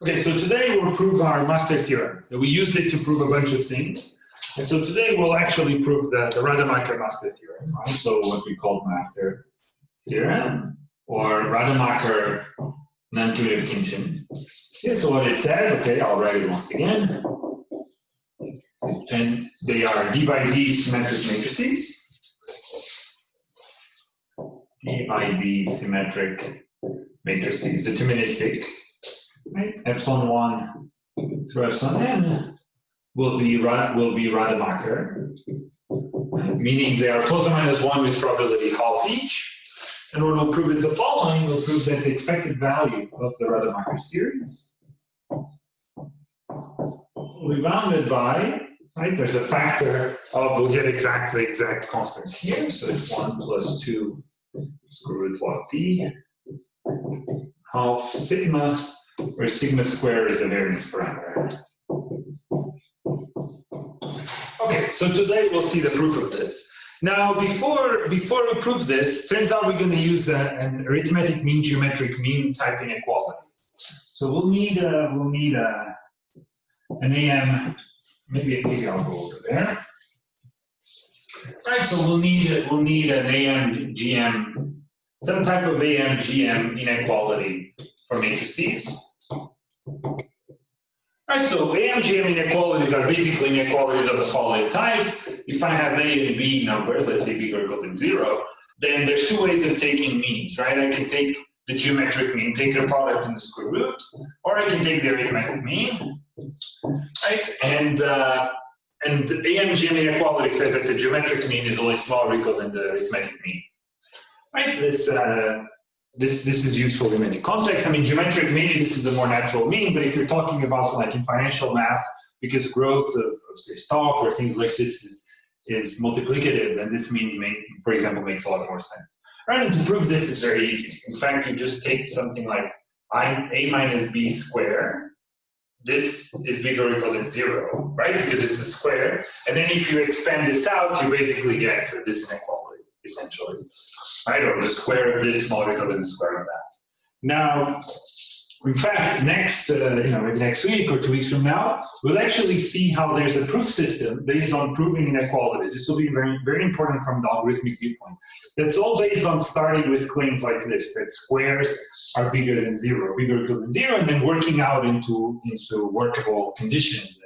Okay, so today we'll prove our master theorem. We used it to prove a bunch of things. And so today we'll actually prove the Rademacher master theorem, right? So what we call master theorem, or Rademacher non-intuitive kinship. Okay, so what it says, okay, I'll write it once again. And they are D by D symmetric matrices. D by D symmetric matrices, deterministic. Right? Epsilon 1 through epsilon n will be Rademacher, right? Meaning they are plus or minus 1 with probability half each. And what we'll prove is the following. We'll prove that the expected value of the Rademacher series will be bounded by, right? There's a factor of, we'll get the exact constants here. So it's 1 plus 2 square root log d half sigma, where sigma square is the variance parameter. Okay, so today we'll see the proof of this. Now, before we prove this, turns out we're going to use an arithmetic mean geometric mean type inequality. So we'll need an AM. Maybe I'll go over there. Right, so we'll need an AM GM, some type of AM GM inequality for matrices. Right, so AM-GM inequalities are basically inequalities of the following type. If I have A and B numbers, let's say bigger or equal than 0, then there's two ways of taking means, right? I can take the geometric mean, take the product in the square root, or I can take the arithmetic mean, right? And the AM-GM inequality says that the geometric mean is only smaller or equal than the arithmetic mean, right? This is useful in many contexts. I mean, geometric mean, this is a more natural mean, but if you're talking about like in financial math, because growth of say stock or things like this is multiplicative, then this mean, for example, makes a lot more sense. Right, and to prove this is very easy. In fact, you just take something like A minus B squared. This is bigger or equal than 0, right? Because it's a square. And then if you expand this out, you basically get this inequality, essentially. Right, or the square of this smaller or equal than the square of that. Now, in fact, next week or 2 weeks from now, we'll actually see how there's a proof system based on proving inequalities. This will be very, very important from the algorithmic viewpoint. That's all based on starting with claims like this, that squares are bigger than 0, bigger or equal than 0, and then working out into workable conditions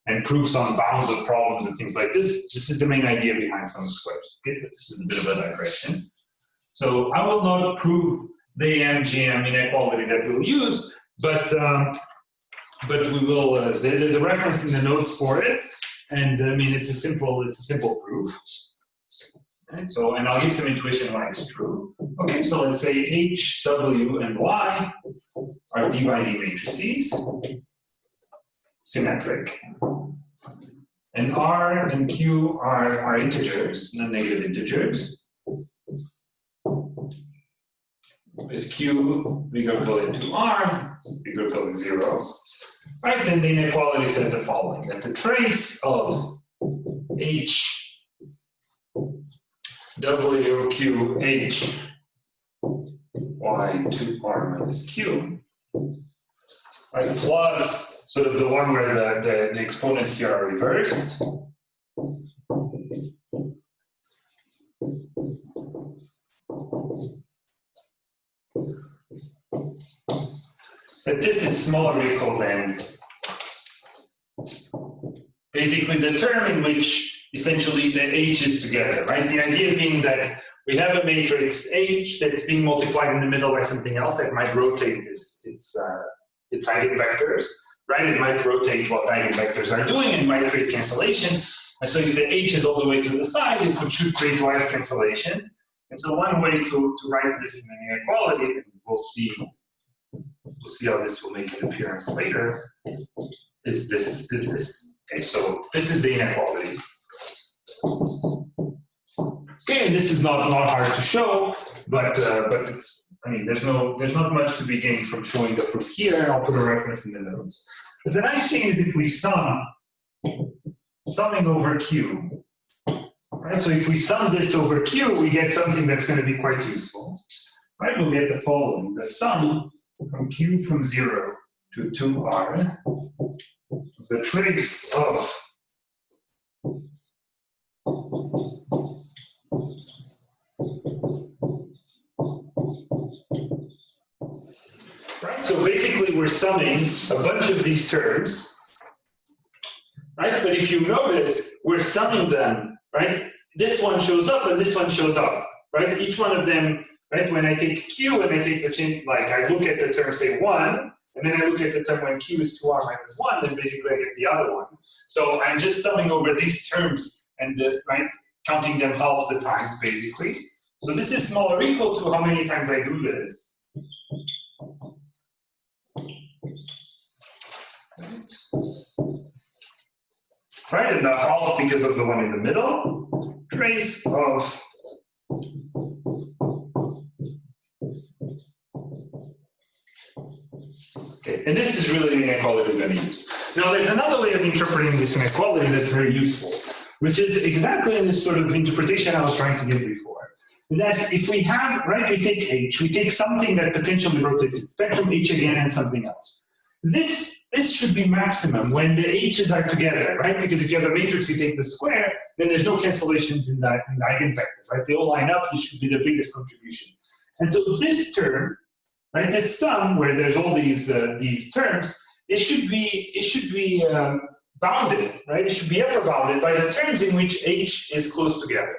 and proofs on bounds of problems and things like this. This is the main idea behind sum of squares. Okay? This is a bit of a digression. So I will not prove the AM-GM inequality that we'll use, but we will. There's a reference in the notes for it, and I mean it's a simple proof. And so, and I'll give some intuition why it's true. Okay, so let's say H, W, and Y are D by D matrices, symmetric, and R and Q are integers, non-negative integers. Is Q bigger or equal than 2R, bigger or equal than 0, right? Then the inequality says the following, that the trace of H, W, Q, H, Y, 2R minus Q, right? Plus sort of the one where the exponents here are reversed. That this is smaller or equal than basically the term in which essentially the H is together, right? The idea being that we have a matrix H that's being multiplied in the middle by something else that might rotate its eigenvectors, right? It might rotate what eigenvectors are doing and might create cancellation. And so if the H is all the way to the side, it should create less cancellations. And so one way to write this in an inequality, and we'll see how this will make an appearance later, is this. Okay, so this is the inequality. Okay, and this is not hard to show, but it's, I mean, there's not much to be gained from showing the proof here. I'll put a reference in the notes. But the nice thing is if we summing over Q, right? So if we sum this over Q, we get something that's going to be quite useful. Right? We'll get the following: the sum from Q from 0 to 2r, the trace of right? So basically we're summing a bunch of these terms, right? But if you notice, we're summing them, right? This one shows up and this one shows up, right? Each one of them, right? When I take q and I take the change, like I look at the term, say 1, and then I look at the term when q is 2r minus 1, then basically I get the other one. So I'm just summing over these terms and, right, counting them half the times, basically. So this is small or equal to how many times I do this. Right, and the half because of the one in the middle. Trace of okay, and this is really the inequality we're going to use. Now, there's another way of interpreting this inequality that's very useful, which is exactly in this sort of interpretation I was trying to give before. That if we have, right, we take H, we take something that potentially rotates its spectrum, H again, and something else. This should be maximum when the H's are together, right? Because if you have a matrix, you take the square, then there's no cancellations in the eigenvectors, right? They all line up, this should be the biggest contribution. And so this term, right, this sum where there's all these terms, it should be bounded, right? It should be upper bounded by the terms in which H is close together,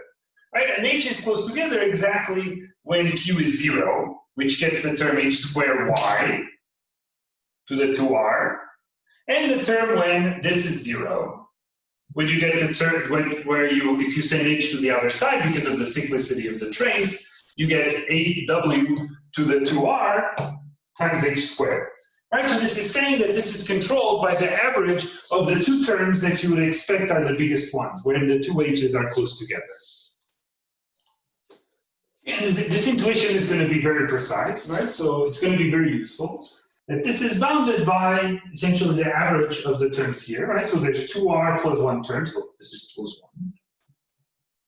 right? And H is close together exactly when Q is 0, which gets the term H squared Y to the 2R, and the term when this is 0, when you get the term where if you send H to the other side because of the cyclicity of the trace, you get AW to the 2R times H squared. Right, so this is saying that this is controlled by the average of the two terms that you would expect are the biggest ones, when the two H's are close together. And this intuition is going to be very precise, right? So it's going to be very useful. That this is bounded by essentially the average of the terms here, right? So there's 2R plus 1 terms. Well, this is plus 1.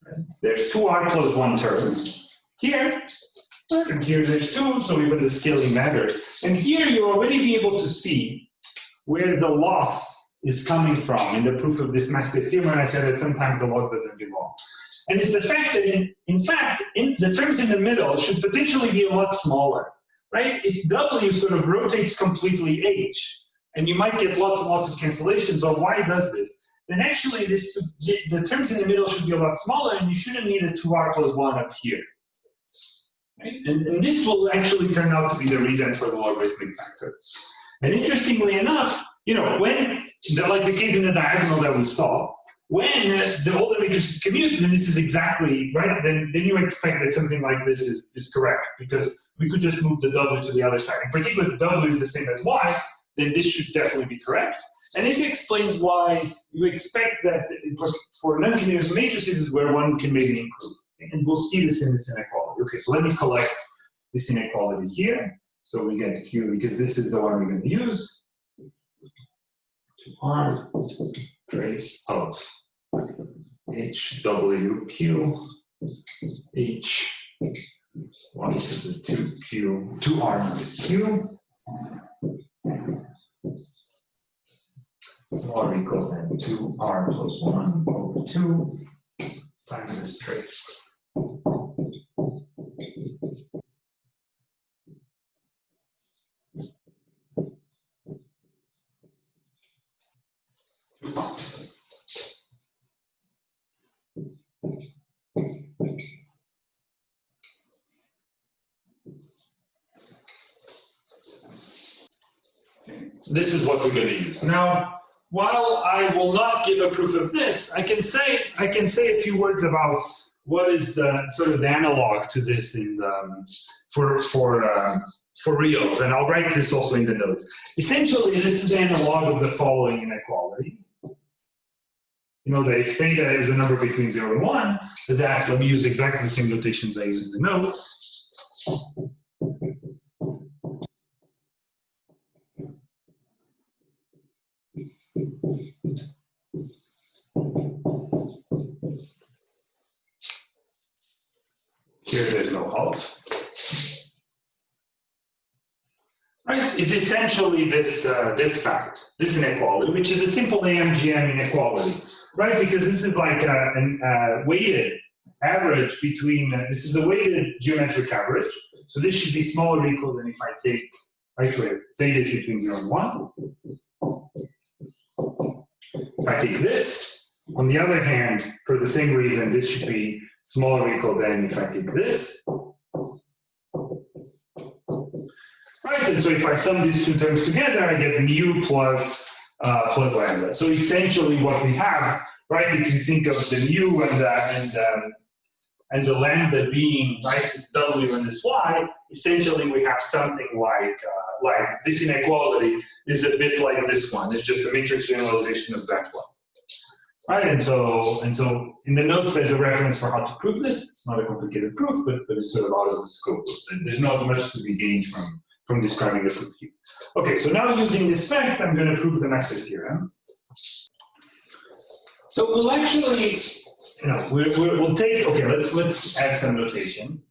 Right? There's 2R plus 1 terms here. And here there's 2, so even the scaling matters. And here you'll already be able to see where the loss is coming from in the proof of this massive theorem. I said that sometimes the log doesn't belong. And it's the fact that, in fact, the terms in the middle should potentially be a lot smaller, right? If W sort of rotates completely H, and you might get lots and lots of cancellations, or why does this? Then actually the terms in the middle should be a lot smaller, and you shouldn't need a 2R plus 1 up here. Right? And this will actually turn out to be the reason for the logarithmic factor. And interestingly enough, you know, when, like the case in the diagonal that we saw, when all the matrices commute, then this is exactly, right, then you expect that something like this is correct, because we could just move the W to the other side. In particular, if W is the same as Y, then this should definitely be correct. And this explains why you expect that for non-continuous matrices is where one can maybe improve. And we'll see this in this inequality. Okay, so let me collect this inequality here. So we get Q, because this is the one we're going to use. 2R trace of HWQ, H 1 to the 2Q, 2R minus Q. Smaller equals then 2R plus 1 over 2 times this trace. So this is what we're going to use. Now, while I will not give a proof of this, I can say a few words about what is the sort of the analog to this in the, for reals, and I'll write this also in the notes. Essentially, this is the analog of the following inequality. You know that if theta is a number between 0 and 1, that, let me use exactly the same notations I use in the notes. Here there's no half. Right, is essentially this fact, this inequality, which is a simple AMGM inequality, right? Because this is like a weighted average between, this is a weighted geometric average. So this should be smaller or equal than if I take, right, where theta is between 0 and 1. If I take this, on the other hand, for the same reason, this should be smaller or equal than if I take this. Right, and so if I sum these two terms together, I get mu plus lambda. So essentially what we have, right, if you think of the mu and the lambda being, right, this w and this y, essentially we have something like this inequality is a bit like this one. It's just a matrix generalization of that one. Right, and so in the notes there's a reference for how to prove this. It's not a complicated proof, but it's sort of out of the scope. There's not much to be gained from describing a proof here. Okay, so now using this fact, I'm going to prove the master theorem. So we'll actually, we'll take, okay, let's add some notation.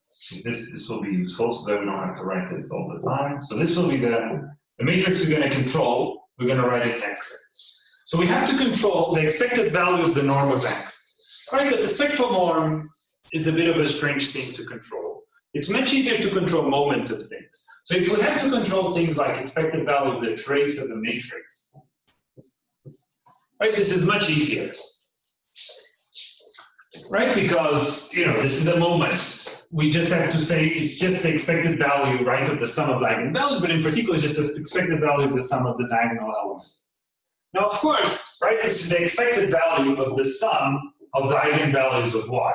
This will be useful so that we don't have to write this all the time. So this will be the matrix we're going to control. We're going to write it x. So we have to control the expected value of the norm of x. Right, but the spectral norm is a bit of a strange thing to control. It's much easier to control moments of things. So if we have to control things like expected value of the trace of the matrix, right, this is much easier. Right, because, this is a moment. We just have to say it's just the expected value, right, of the sum of the eigenvalues, but in particular just the expected value of the sum of the diagonal elements. Now, of course, right, this is the expected value of the sum of the eigenvalues of y.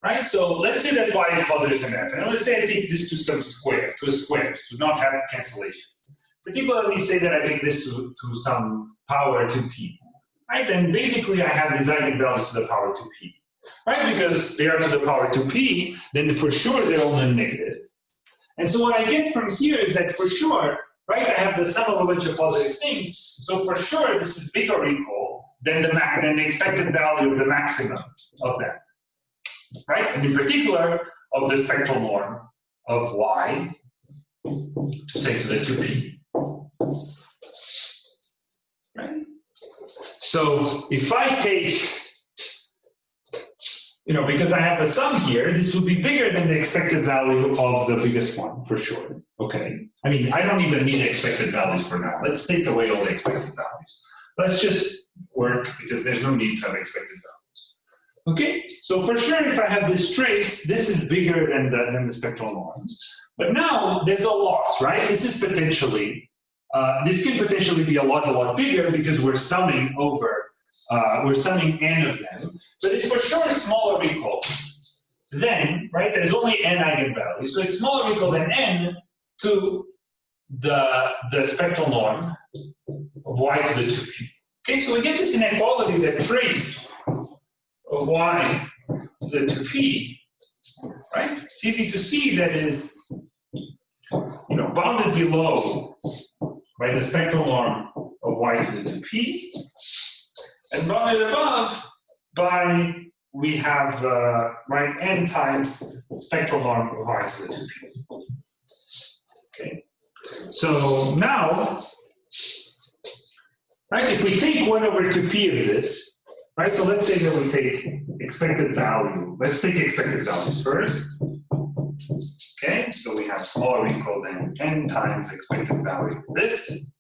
Right, so let's say that y is positive in f, and let's say I take this to a square, to not have cancellations. Particularly, say that I take this to some power 2p. Right, then basically I have these eigenvalues to the power 2p. Right, because they are to the power 2p, then for sure they're all non-negative. And so what I get from here is that for sure, right, I have the sum of a bunch of positive things, so for sure this is bigger or equal than the expected value of the maximum of that. Right, and in particular of the spectral norm of y, to say to the 2p. Right? So if I take, because I have a sum here, this will be bigger than the expected value of the biggest one, for sure. Okay. I mean, I don't even need expected values for now. Let's take away all the expected values. Let's just work, because there's no need to have expected values. Okay, so for sure if I have this trace, this is bigger than the spectral norms. But now there's a loss, right? This is potentially, this can potentially be a lot bigger because we're summing over, we're summing n of them. But it's for sure smaller or equal than, right? There's only n eigenvalues, so it's smaller or equal than n to the spectral norm of y to the 2p. Okay, so we get this inequality that trace of y to the 2p, right? It's easy to see that is, bounded below by the spectral norm of y to the 2p, and bounded above by, we have, right, n times spectral norm of y to the 2p. Okay, so now, right, if we take 1 over 2p of this, right, so let's say that we take expected value. Let's take expected values first. Okay, so we have smaller or equal than n times expected value of this.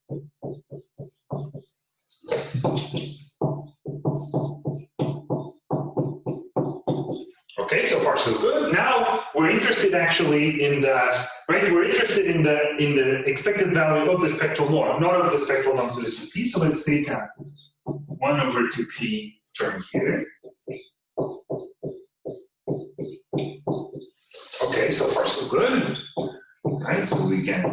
Okay, so far so good. Now we're interested actually in the, right, we're interested in the expected value of the spectral norm, not of the spectral norm to the 2p. So let's take 1 over 2p term here. Okay, so far so good. Right, so we get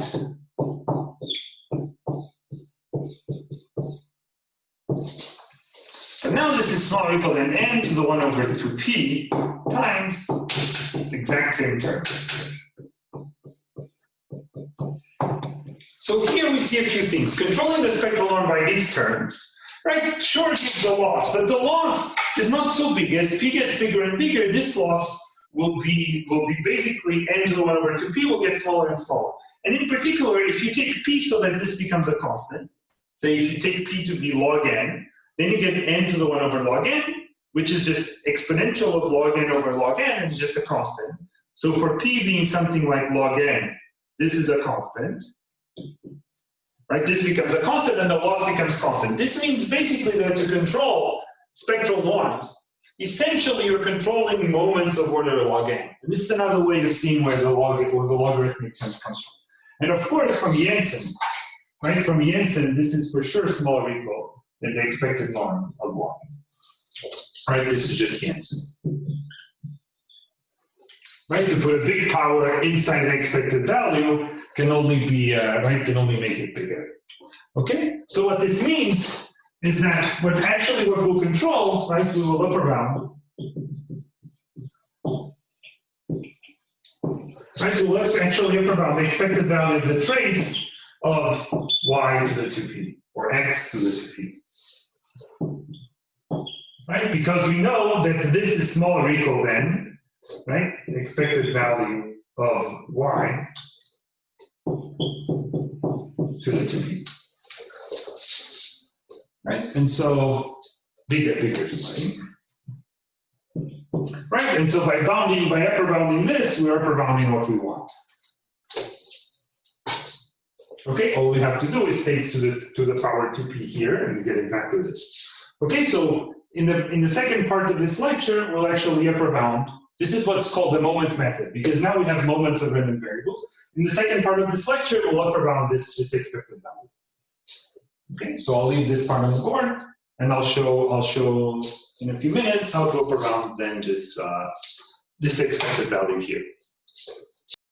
and now this is smaller or equal than n to the 1 over 2p times the exact same term. So here we see a few things. Controlling the spectral norm by these terms, right, sure gives the loss, but the loss is not so big. As p gets bigger and bigger, this loss will be basically n to the 1 over 2p will get smaller and smaller. And in particular, if you take p so that this becomes a constant, say if you take p to be log n, then you get n to the 1 over log n, which is just exponential of log n over log n, and it's just a constant. So for p being something like log n, this is a constant. Right? This becomes a constant, and the loss becomes constant. This means basically that to control spectral norms, essentially you're controlling moments of order log n. And this is another way of seeing where the logarithmic terms comes from. And of course, from Jensen, right? From Jensen, this is for sure smaller or equal than the expected norm of 1. Right? This is just Jensen. Right? To put a big power inside the expected value can only be right, can only make it bigger. Okay? So what this means is that what we'll control, right, we will up around. Right, so let's actually up around the expected value of the trace of y to the 2p, or x to the 2p. Right, because we know that this is smaller or equal than, right, the expected value of y to the 2p. Right, and so bigger, right? Right, and so by upper bounding this, we're upper bounding what we want. Okay, all we have to do is take to the power 2p here, and we get exactly this. Okay, so in the second part of this lecture, we'll actually upper bound. This is what's called the moment method, because now we have moments of random variables. In the second part of this lecture, we'll upper bound this expected value. Okay, so I'll leave this part on the board, and I'll show in a few minutes how to upper bound then this expected value here.